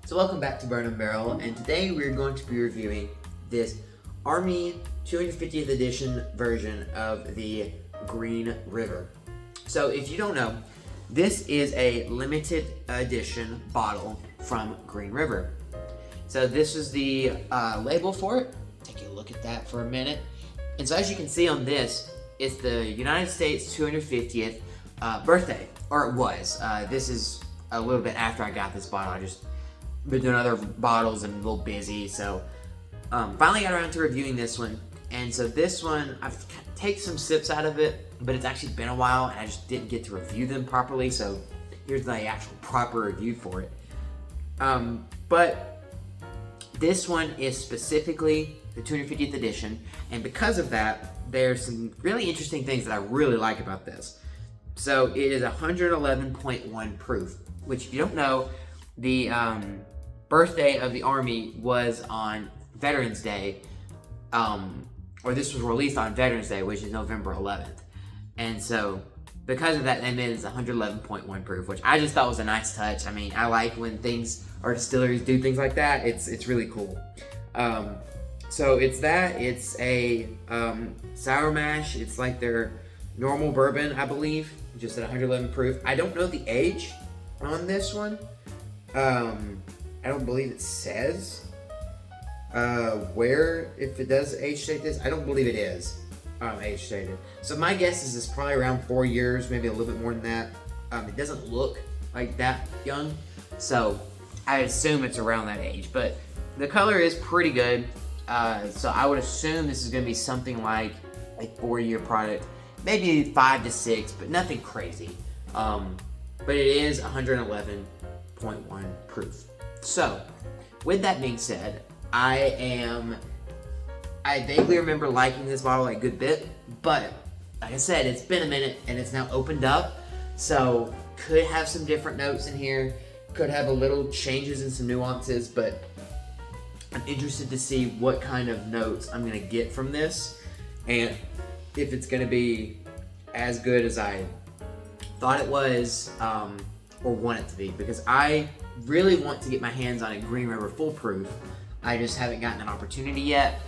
So welcome back to Bourbon Barrel, and today we're going to be reviewing this Army 250th edition version of the Green River. So if you don't know, this is a limited edition bottle from Green River. So this is the label for it. Take a look at that for a minute. And so as you can see on this, it's the United States 250th birthday, or it was. This is a little bit after I got this bottle. I just been doing other bottles and a little busy, so finally got around to reviewing this one. And so this one, I've taken some sips out of it, but it's actually been a while and I just didn't get to review them properly, so here's the actual proper review for it. But this one is specifically the 250th edition, and because of that, there's some really interesting things that I really like about this. So it is 111.1 proof, which if you don't know, the birthday of the Army was on Veterans Day, or this was released on Veterans Day, which is November 11th. And so because of that, they made it 111.1 proof, which I just thought was a nice touch. I mean, I like when things or distilleries do things like that. It's really cool. So it's a sour mash. It's like their normal bourbon, I believe, just at 111 proof. I don't know the age on this one. I don't believe it says where, if it does age state this. I don't believe it is age stated. So my guess is it's probably around 4 years, maybe a little bit more than that. It doesn't look like that young, so I assume it's around that age, but the color is pretty good. So I would assume this is going to be something like a 4-year product, maybe 5 to 6, but nothing crazy. But it is 111.1 proof. So with that being said, I vaguely remember liking this bottle a good bit, but like I said, it's been a minute and it's now opened up, so could have some different notes in here, could have a little changes and some nuances, but I'm interested to see what kind of notes I'm gonna get from this and if it's gonna be as good as I thought it was, or want it to be, because I really want to get my hands on a Green River Full Proof. I just haven't gotten an opportunity yet.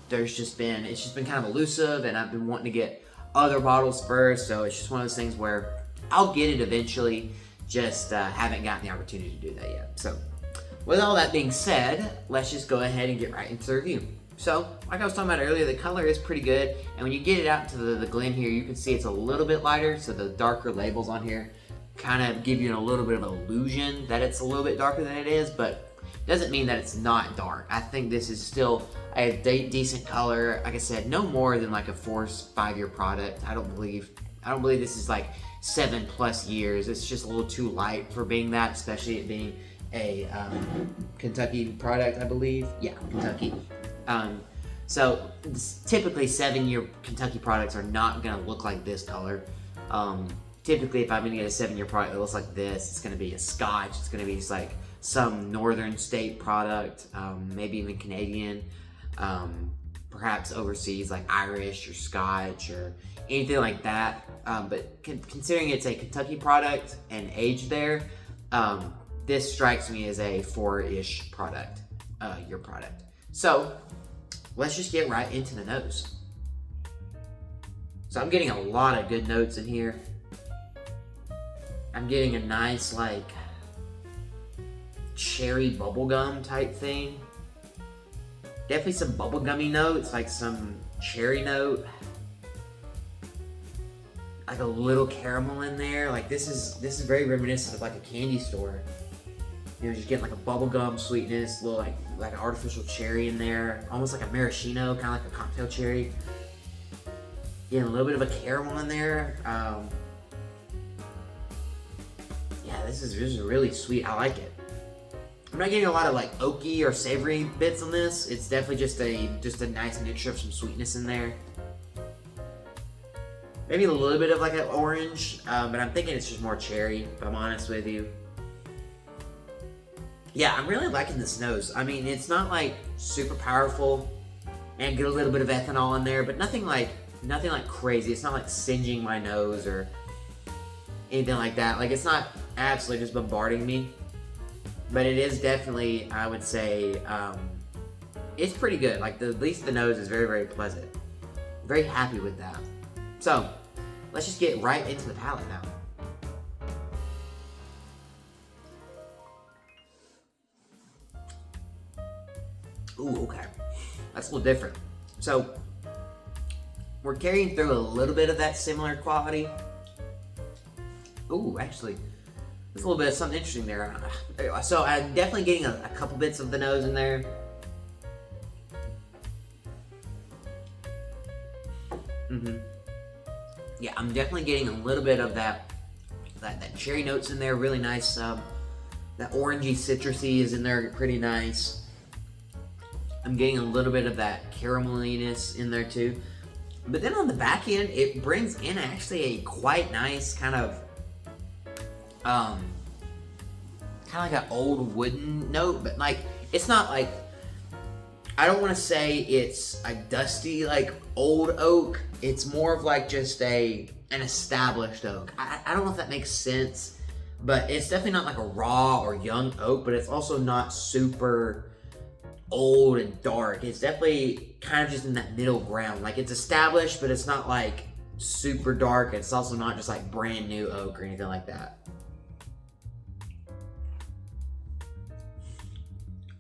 It's just been kind of elusive, and I've been wanting to get other bottles first, so it's just one of those things where I'll get it eventually, just haven't gotten the opportunity to do that yet. So with all that being said, let's just go ahead and get right into the review. So, like I was talking about earlier, the color is pretty good, and when you get it out to the Glen here, you can see it's a little bit lighter, so the darker labels on here kind of give you a little bit of an illusion that it's a little bit darker than it is, but doesn't mean that it's not dark. I think this is still a decent color. Like I said, no more than like a 4-5-year product. I don't believe this is like 7+ years. It's just a little too light for being that, especially it being a Kentucky product, I believe. Yeah, Kentucky. So typically 7-year Kentucky products are not gonna look like this color. Typically if I'm gonna get a 7-year product that looks like this, it's gonna be a Scotch, it's gonna be just like some northern state product, maybe even Canadian, perhaps overseas like Irish or Scotch or anything like that. But considering it's a Kentucky product and age there, this strikes me as a 4-ish product, year product. So let's just get right into the nose. So I'm getting a lot of good notes in here. I'm getting a nice like cherry bubblegum type thing. Definitely some bubblegummy notes, like some cherry note. Like a little caramel in there. Like this is very reminiscent of like a candy store. You're just getting like a bubblegum sweetness, a little like an artificial cherry in there, almost like a maraschino, kind of like a cocktail cherry. Getting a little bit of a caramel in there. Yeah, this is really sweet. I like it. I'm not getting a lot of like oaky or savory bits on this. It's definitely just a nice mixture of some sweetness in there. Maybe a little bit of like an orange, but I'm thinking it's just more cherry, if I'm honest with you. Yeah, I'm really liking this nose. I mean, it's not like super powerful, and get a little bit of ethanol in there, but nothing like crazy. It's not like singeing my nose or anything like that. Like, it's not absolutely just bombarding me. but it is definitely, I would say, it's pretty good. Like at least the nose is very, very pleasant. Very happy with that. So let's just get right into the palate now. Ooh, okay. That's a little different. So we're carrying through a little bit of that similar quality. Ooh, actually, there's a little bit of something interesting there. So I'm definitely getting a couple bits of the nose in there. Yeah, I'm definitely getting a little bit of that cherry notes in there. Really nice. That orangey citrusy is in there, pretty nice. I'm getting a little bit of that carameliness in there too. But then on the back end, it brings in actually a quite nice kind of like an old wooden note, but like it's not like, I don't want to say it's a dusty like old oak. It's more of like just an established oak. I don't know if that makes sense, but it's definitely not like a raw or young oak, but it's also not super old and dark. It's definitely kind of just in that middle ground. Like it's established, but it's not like super dark. It's also not just like brand new oak or anything like that.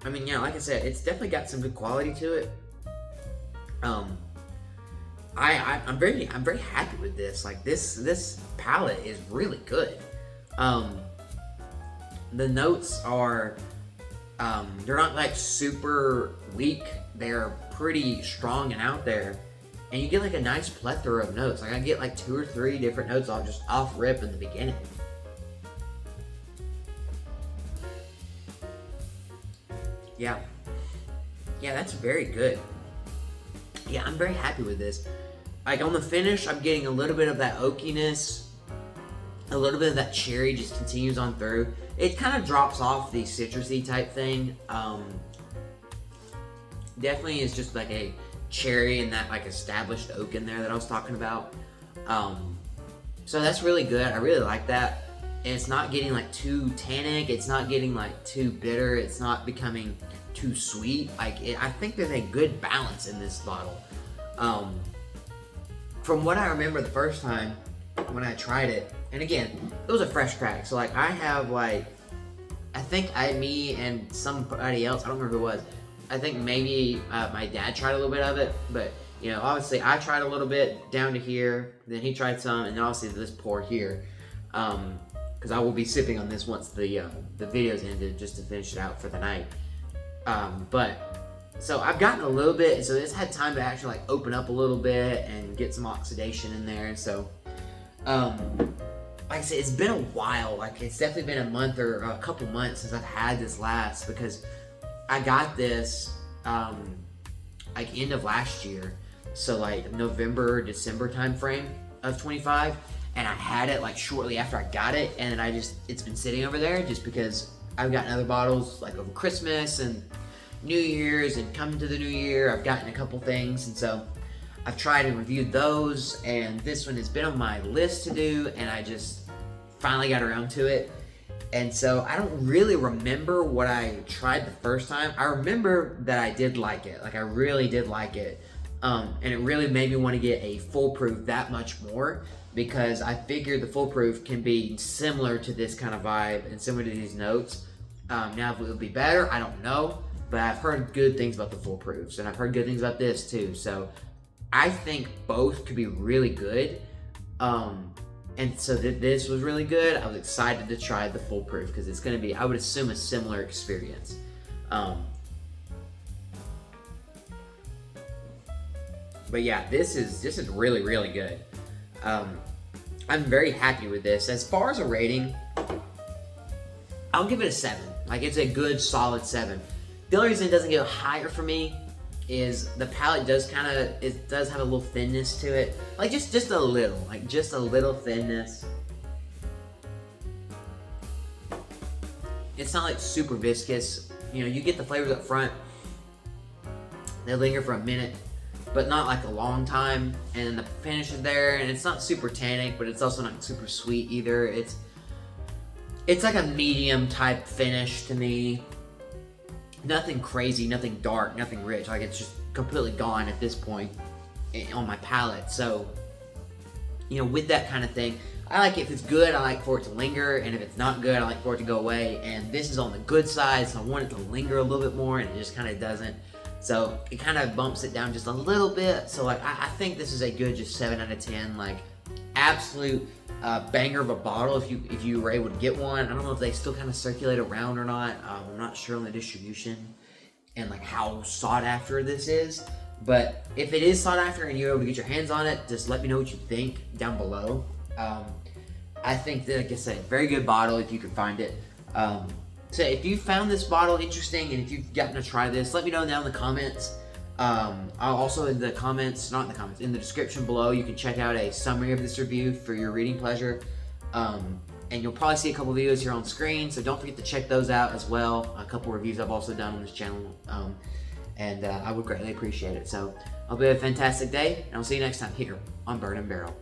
I mean, yeah, like I said, it's definitely got some good quality to it. I'm very happy with this. Like this palette is really good. The notes are they're not like super weak. They're pretty strong and out there, and you get like a nice plethora of notes. Like I get like 2 or 3 different notes off rip in the beginning. Yeah, that's very good. Yeah, I'm very happy with this. Like on the finish, I'm getting a little bit of that oakiness, a little bit of that cherry just continues on through. It kind of drops off the citrusy type thing. Definitely is just like a cherry and that like established oak in there that I was talking about. So that's really good. I really like that. And it's not getting like too tannic. It's not getting like too bitter. It's not becoming too sweet. Like I think there's a good balance in this bottle. From what I remember the first time when I tried it, and again, it was a fresh crack. So like I have like, I think me and somebody else, I don't remember who it was. I think maybe my dad tried a little bit of it, but you know, obviously I tried a little bit down to here, then he tried some, and obviously this pour here. Because I will be sipping on this once the video's ended, just to finish it out for the night. But so I've gotten a little bit, so it's had time to actually like open up a little bit and get some oxidation in there. So, like I said, it's been a while. Like it's definitely been a month or a couple months since I've had this last, because I got this like end of last year, so like November, December time frame of 25. And I had it like shortly after I got it, and it's been sitting over there just because I've gotten other bottles like over Christmas and New Year's, and coming to the new year, I've gotten a couple things, and so I've tried and reviewed those, and this one has been on my list to do, and I just finally got around to it. And so I don't really remember what I tried the first time. I remember that I did like it. Like I really did like it. And it really made me want to get a foolproof that much more, because I figured the foolproof can be similar to this kind of vibe and similar to these notes. Now if it would be better, I don't know, but I've heard good things about the foolproofs, and I've heard good things about this too. So I think both could be really good. And so this was really good. I was excited to try the foolproof because it's going to be, I would assume, a similar experience. But yeah, this is really, really good. I'm very happy with this. As far as a rating, I'll give it a 7. Like, it's a good, solid 7. The only reason it doesn't go higher for me is the palate does have a little thinness to it. Like, just a little. Like, just a little thinness. It's not, like, super viscous. You know, you get the flavors up front. They linger for a minute, but not like a long time, and then the finish is there, and it's not super tannic, but it's also not super sweet either. It's like a medium type finish to me. Nothing crazy, nothing dark, nothing rich. Like, it's just completely gone at this point on my palate. So, you know, with that kind of thing, I like it. If it's good, I like for it to linger, and if it's not good, I like for it to go away. And this is on the good side, so I want it to linger a little bit more, and it just kind of doesn't. So it kind of bumps it down just a little bit. So like, I think this is a good just 7 out of 10. Like, absolute banger of a bottle if you were able to get one. I don't know if they still kind of circulate around or not. I'm not sure on the distribution and like how sought after this is. But if it is sought after and you're able to get your hands on it, just let me know what you think down below. I think that, like I said, very good bottle if you can find it. So if you found this bottle interesting and if you've gotten to try this, let me know down in the comments. I'll also in the comments, not in the comments, in the description below, you can check out a summary of this review for your reading pleasure. And you'll probably see a couple videos here on screen, so don't forget to check those out as well. A couple reviews I've also done on this channel. And I would greatly appreciate it. So I hope you have a fantastic day, and I'll see you next time here on Bourbon Barrel.